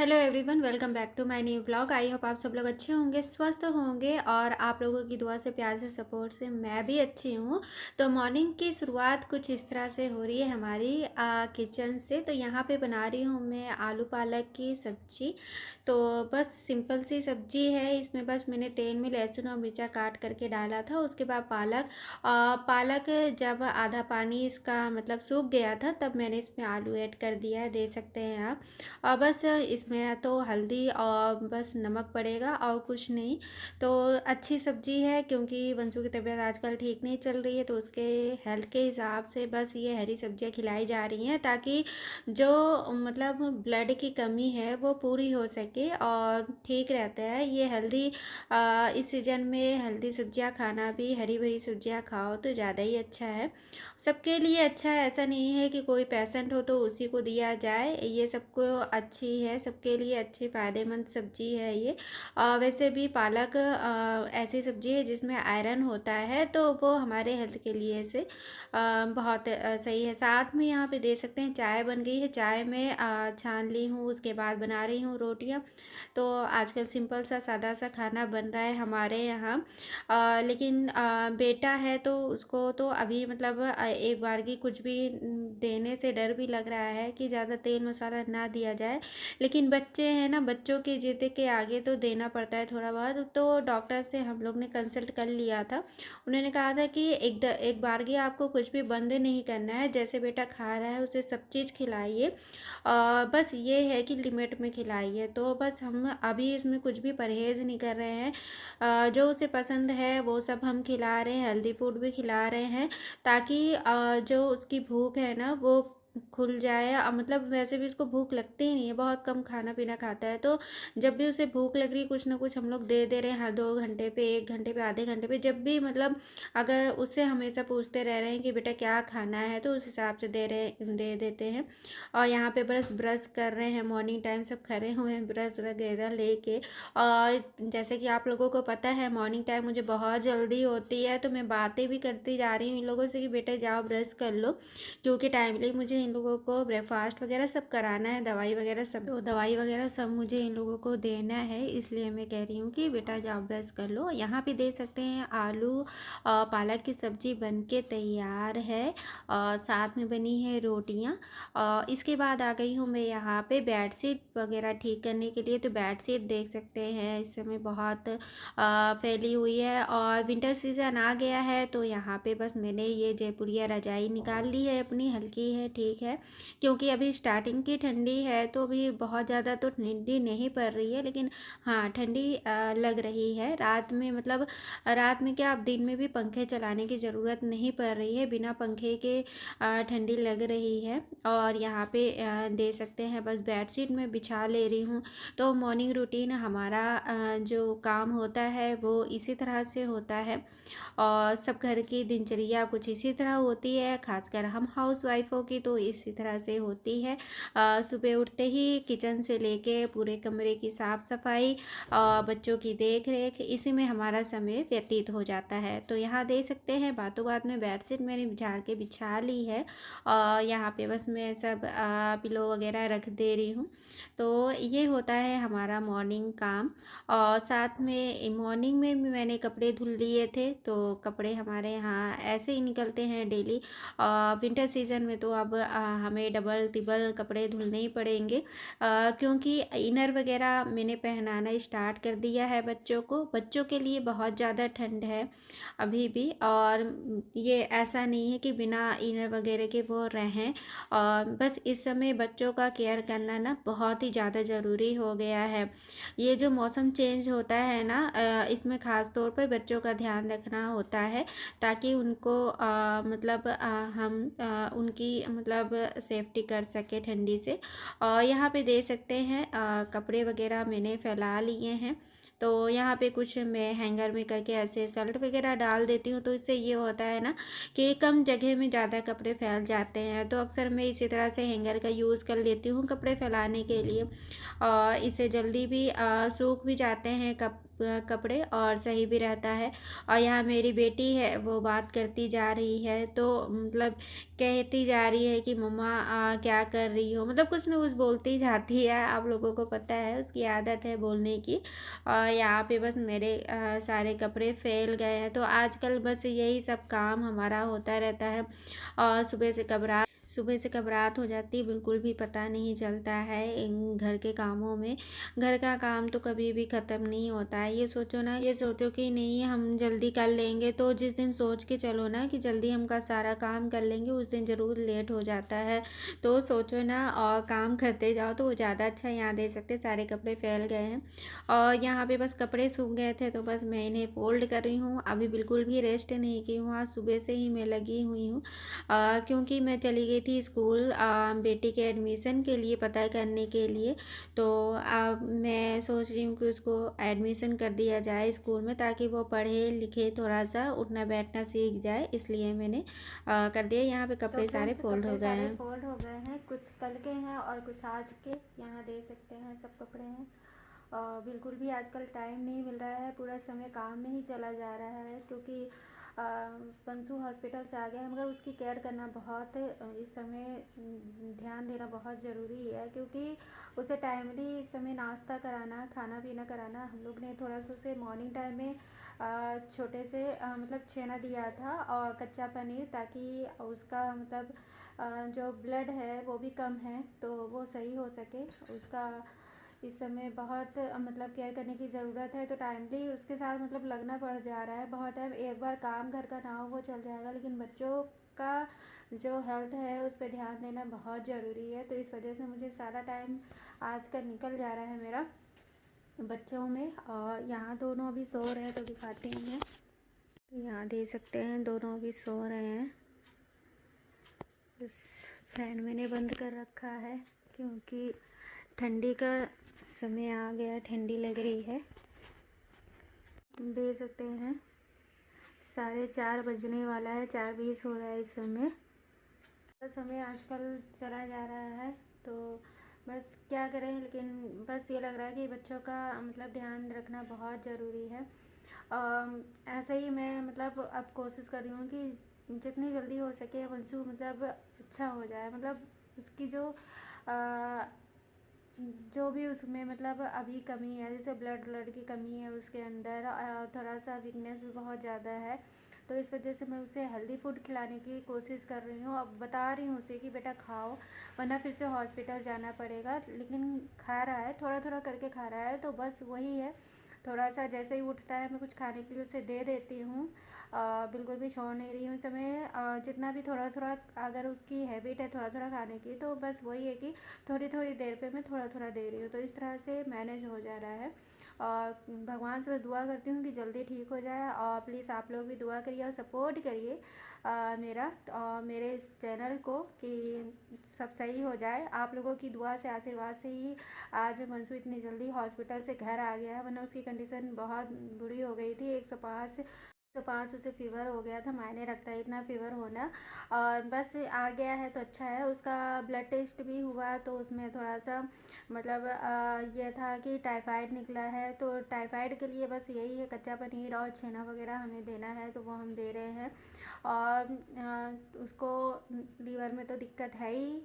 Hello everyone, welcome back to my new blog. I hope आप सब लोग अच्छे होंगे, स्वस्थ होंगे और आप लोगों की दुआ से, प्यार से, सपोर्ट से मैं भी अच्छी हूँ। तो मॉर्निंग की शुरुआत कुछ इस तरह से हो रही है हमारी किचन से। तो यहाँ पे बना रही हूँ मैं आलू पालक की सब्जी। तो बस सिंपल सी सब्जी है। इसमें बस मैंने तेल में लहसुन और मिर्चा काट करके डाला था। उसके बाद पालक जब आधा पानी इसका मतलब सूख गया था, तब मैंने इसमें आलू ऐड कर दिया है, दे सकते हैं आप। और बस इसमें तो हल्दी और बस नमक पड़ेगा और कुछ नहीं। तो अच्छी सब्जी है, क्योंकि वंशु की तबीयत आजकल ठीक नहीं चल रही है, तो उसके हेल्थ के हिसाब से बस ये हरी सब्जियां खिलाई जा रही हैं, ताकि जो मतलब ब्लड की कमी है वो पूरी हो सके और ठीक रहता है ये हेल्दी। इस सीज़न में हेल्दी सब्जियां खाना भी, हरी भरी सब्जियां खाओ तो ज़्यादा ही अच्छा है, सबके लिए अच्छा है। ऐसा नहीं है कि कोई पेशेंट हो तो उसी को दिया जाए, ये सबको अच्छी है, सबके लिए अच्छी फ़ायदेमंद सब्जी है ये। वैसे भी पालक ऐसी सब्जी है जिसमें आयरन होता है, तो वो हमारे हेल्थ के लिए से बहुत सही है। साथ में यहाँ पे दे सकते हैं चाय बन गई है, चाय में छान ली हूँ, उसके बाद बना रही हूँ रोटियाँ। तो आजकल सिंपल सा सादा सा खाना बन रहा है हमारे यहाँ। लेकिन बेटा है तो उसको तो अभी मतलब एक बार की कुछ भी देने से डर भी लग रहा है कि ज़्यादा तेल मसाला ना दिया जाए। लेकिन बच्चे हैं ना, बच्चों की जिद के आगे तो देना पड़ता है थोड़ा बहुत। तो डॉक्टर से हम लोग ने कंसल्ट कर लिया था। उन्होंने कहा था कि एक बार की आपको कुछ भी बंद नहीं करना है, जैसे बेटा खा रहा है उसे सब चीज़ खिलाइए। बस ये है कि लिमिट में खिलाइए। तो बस हम अभी इसमें कुछ भी परहेज़ नहीं कर रहे हैं। जो उसे पसंद है वो सब हम खिला रहे हैं, हेल्दी फूड भी खिला रहे हैं, ताकि जो उसकी भूख है ना वो खुल जाए। मतलब वैसे भी उसको भूख लगती ही नहीं है, बहुत कम खाना पीना खाता है। तो जब भी उसे भूख लग रही, कुछ ना कुछ हम लोग दे दे रहे हैं, हर 2 घंटे पे, 1 घंटे पे, आधे घंटे पे, जब भी मतलब अगर उससे हमेशा पूछते रह रहे हैं कि बेटा क्या खाना है, तो उस हिसाब से दे देते हैं। और यहाँ पे बस ब्रश कर रहे हैं, मॉर्निंग टाइम सब खड़े हुए हैं ब्रश वगैरह लेके। और जैसे कि आप लोगों को पता है मॉर्निंग टाइम मुझे बहुत जल्दी होती है, तो मैं बातें भी करती जा रही हूँ इन लोगों से कि बेटा जाओ ब्रश कर लो, क्योंकि टाइमली मुझे इन लोगों को ब्रेकफास्ट वगैरह सब कराना है, दवाई वगैरह सब, तो दवाई वगैरह सब मुझे इन लोगों को देना है, इसलिए मैं कह रही हूँ कि बेटा जाओ ब्रश कर लो। यहाँ पे दे सकते हैं आलू पालक की सब्जी बन के तैयार है और साथ में बनी है रोटियाँ। इसके बाद आ गई हूँ मैं यहाँ पे बेडशीट वगैरह ठीक करने के लिए। तो बेडशीट देख सकते हैं इस समय बहुत फैली हुई है और विंटर सीज़न आ गया है, तो यहाँ पे बस मैंने ये जयपुरिया रजाई निकाल ली है अपनी, हल्की है, ठीक है, क्योंकि अभी स्टार्टिंग की ठंडी है, तो अभी बहुत ज़्यादा तो ठंडी नहीं पड़ रही है, लेकिन हाँ ठंडी लग रही है। रात में मतलब रात में क्या, अब दिन में भी पंखे चलाने की ज़रूरत नहीं पड़ रही है, बिना पंखे के ठंडी लग रही है। और यहाँ पे दे सकते हैं बस बेडशीट में बिछा ले रही हूँ। तो मॉर्निंग रूटीन हमारा जो काम होता है वो इसी तरह से होता है, और सब घर की दिनचर्या कुछ इसी तरह होती है, खासकर हम हाउस वाइफों की तो इसी तरह से होती है। सुबह उठते ही किचन से लेके पूरे कमरे की साफ़ सफाई, बच्चों की देख रेख, इसी में हमारा समय व्यतीत हो जाता है। तो यहाँ देख सकते हैं बातों बात में बेडशीट मैंने झाड़ के बिछा ली है और यहाँ पे बस मैं सब पिलो वगैरह रख दे रही हूँ। तो ये होता है हमारा मॉर्निंग काम। और साथ में मॉर्निंग में भी मैंने कपड़े धुल लिए थे, तो कपड़े हमारे यहाँ ऐसे ही निकलते हैं डेली। विंटर सीज़न में तो अब हमें डबल तिबल कपड़े धुलने ही पड़ेंगे, क्योंकि इनर वगैरह मैंने पहनाना स्टार्ट कर दिया है बच्चों को। बच्चों के लिए बहुत ज़्यादा ठंड है अभी भी, और ये ऐसा नहीं है कि बिना इनर वगैरह के वो रहें। और बस इस समय बच्चों का केयर करना ना बहुत ही ज़्यादा ज़रूरी हो गया है। ये जो मौसम चेंज होता है ना, इसमें ख़ास तौर पर बच्चों का ध्यान रखना होता है, ताकि उनको मतलब हम उनकी मतलब सेफ्टी कर सके ठंडी से। और यहाँ पे दे सकते हैं कपड़े वगैरह मैंने फैला लिए हैं। तो यहाँ पे कुछ मैं हैंगर में करके ऐसे शर्ट वगैरह डाल देती हूँ, तो इससे ये होता है ना कि कम जगह में ज़्यादा कपड़े फैल जाते हैं। तो अक्सर मैं इसी तरह से हैंगर का यूज़ कर लेती हूँ कपड़े फैलाने के लिए, और इससे जल्दी भी सूख भी जाते हैं कपड़े और सही भी रहता है। और यहाँ मेरी बेटी है, वो बात करती जा रही है, तो मतलब कहती जा रही है कि मम्मा क्या कर रही हो, मतलब कुछ ना कुछ बोलती जाती है। आप लोगों को पता है उसकी आदत है बोलने की। और यहाँ पे बस मेरे सारे कपड़े फैल गए हैं, तो आजकल बस यही सब काम हमारा होता रहता है। और सुबह से घबराहट हो जाती है, बिल्कुल भी पता नहीं चलता है इन घर के कामों में। घर का काम तो कभी भी ख़त्म नहीं होता है। ये सोचो कि नहीं हम जल्दी कर लेंगे, तो जिस दिन सोच के चलो ना कि जल्दी हम का सारा काम कर लेंगे, उस दिन ज़रूर लेट हो जाता है। तो सोचो ना और काम करते जाओ तो वो ज़्यादा अच्छा है। यहाँ देख सकते सारे कपड़े फैल गए हैं और यहाँ पे बस कपड़े सूख गए थे, तो बस मैं इन्हें फ़ोल्ड कर रही हूँ। अभी बिल्कुल भी रेस्ट नहीं की हूँ, आज सुबह से ही मैं लगी हुई हूँ। क्योंकि मैं चली गई थी स्कूल बेटी के एडमिशन के लिए पता करने के लिए। तो अब मैं सोच रही हूँ कि उसको एडमिशन कर दिया जाए स्कूल में, ताकि वो पढ़े लिखे, थोड़ा सा उठना बैठना सीख जाए, इसलिए मैंने कर दिया। यहाँ पे कपड़े सारे फोल्ड हो गए हैं। फोल्ड हो गए हैं, कुछ कल के हैं और कुछ आज के। यहाँ देख सकते हैं सब कपड़े हैं। बिल्कुल भी आजकल टाइम नहीं मिल रहा है, पूरा समय काम में ही चला जा रहा है, क्योंकि पंसू हॉस्पिटल से आ गया है, मगर उसकी केयर करना बहुत इस समय ध्यान देना बहुत ज़रूरी है, क्योंकि उसे टाइमली इस समय नाश्ता कराना, खाना पीना कराना। हम लोग ने थोड़ा सा उसे मॉर्निंग टाइम में छोटे से मतलब छेना दिया था और कच्चा पनीर, ताकि उसका मतलब जो ब्लड है वो भी कम है, तो वो सही हो सके। उसका इस समय बहुत मतलब केयर करने की ज़रूरत है, तो टाइमली उसके साथ मतलब लगना पड़ जा रहा है बहुत टाइम। एक बार काम घर का ना हो वो चल जाएगा, लेकिन बच्चों का जो हेल्थ है उस पर ध्यान देना बहुत ज़रूरी है। तो इस वजह से मुझे सारा टाइम आज का निकल जा रहा है मेरा बच्चों में। और यहाँ दोनों अभी सो रहे हैं, तो दिखाते हैं। यहाँ देख सकते हैं दोनों अभी सो रहे हैं। बस फैन मैंने बंद कर रखा है, क्योंकि ठंडी का समय आ गया, ठंडी लग रही है। देख सकते हैं 4:30 बजने वाला है, 4:20 हो रहा है इस समय आजकल चला जा रहा है। तो बस क्या करें, लेकिन बस ये लग रहा है कि बच्चों का मतलब ध्यान रखना बहुत ज़रूरी है। ऐसे ही मैं मतलब अब कोशिश कर रही हूँ कि जितनी जल्दी हो सके वंशु मतलब अच्छा हो जाए, मतलब उसकी जो भी उसमें मतलब अभी कमी है, जैसे ब्लड की कमी है उसके अंदर, थोड़ा सा वीकनेस भी बहुत ज़्यादा है। तो इस वजह से मैं उसे हेल्दी फूड खिलाने की कोशिश कर रही हूँ। अब बता रही हूँ उसे कि बेटा खाओ, वरना फिर से हॉस्पिटल जाना पड़ेगा। लेकिन खा रहा है, थोड़ा थोड़ा करके खा रहा है, तो बस वही है। थोड़ा सा जैसे ही उठता है मैं कुछ खाने के लिए उसे दे देती हूँ। बिल्कुल भी छोड़ नहीं रही हूँ इस समय। जितना भी थोड़ा थोड़ा अगर उसकी हैबिट है थोड़ा थोड़ा खाने की, तो बस वही है कि थोड़ी थोड़ी देर पे मैं थोड़ा थोड़ा दे रही हूँ। तो इस तरह से मैनेज हो जा रहा है। और भगवान से दुआ करती हूँ कि जल्दी ठीक हो जाए। और प्लीज़ आप लोग भी दुआ करिए और सपोर्ट करिए मेरे इस चैनल को, कि सब सही हो जाए। आप लोगों की दुआ से, आशीर्वाद से ही आज मंसू इतनी जल्दी हॉस्पिटल से घर आ गया है, वरना उसकी कंडीशन बहुत बुरी हो गई थी। 105 उसे फ़ीवर हो गया था, मायने रखता है इतना फ़ीवर होना। और बस आ गया है तो अच्छा है। उसका ब्लड टेस्ट भी हुआ, तो उसमें थोड़ा सा मतलब ये था कि टाइफाइड निकला है। तो टाइफाइड के लिए बस यही है, कच्चा पनीर और छेना वगैरह हमें देना है, तो वो हम दे रहे हैं। और उसको लीवर में तो दिक्कत है ही।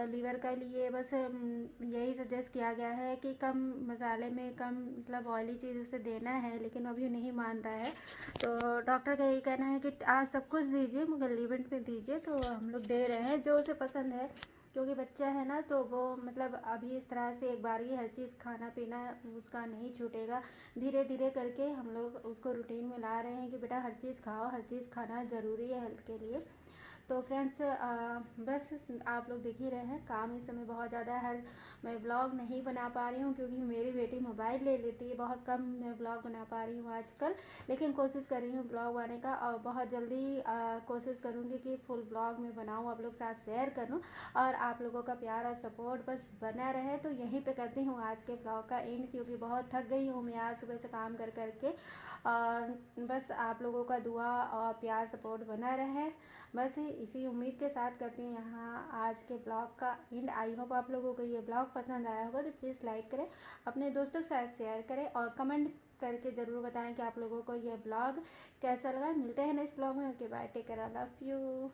लीवर के लिए बस यही सजेस्ट किया गया है कि कम मसाले में, कम मतलब ऑयली चीज़ उसे देना है, लेकिन अभी नहीं मान रहा है। तो डॉक्टर का यही कहना है कि आप सब कुछ दीजिए मगर लिमिट में दीजिए, तो हम लोग दे रहे हैं जो उसे पसंद है। क्योंकि बच्चा है ना, तो वो मतलब अभी इस तरह से एक बार ही हर चीज़ खाना पीना उसका नहीं छूटेगा। धीरे धीरे करके हम लोग उसको रूटीन में ला रहे हैं कि बेटा हर चीज़ खाओ, हर चीज़ खाना ज़रूरी है हेल्थ के लिए। तो फ्रेंड्स बस आप लोग देख ही रहे हैं, काम इस समय बहुत ज़्यादा है। मैं ब्लॉग नहीं बना पा रही हूँ, क्योंकि मेरी बेटी मोबाइल ले लेती है, बहुत कम मैं ब्लॉग बना पा रही हूँ आजकल। लेकिन कोशिश कर रही हूँ ब्लॉग बनाने का, और बहुत जल्दी कोशिश करूँगी कि फुल ब्लॉग में बनाऊँ, आप लोग साथ शेयर करूँ, और आप लोगों का प्यार और सपोर्ट बस बना रहे। तो यहीं पे करती हूँ आज के ब्लॉग का एंड, क्योंकि बहुत थक गई हूँ मैं आज सुबह से काम कर करके। बस आप लोगों का दुआ और प्यार सपोर्ट बना रहे, बस इसी उम्मीद के साथ करती हूँ यहाँ आज के ब्लॉग का एंड। आई होप आप लोगों को ये ब्लॉग पसंद आया होगा, तो प्लीज़ लाइक करें, अपने दोस्तों के साथ शेयर करें और कमेंट करके ज़रूर बताएं कि आप लोगों को यह ब्लॉग कैसा लगा। मिलते हैं नेक्स्ट ब्लॉग में। Okay bye, take care, I love you.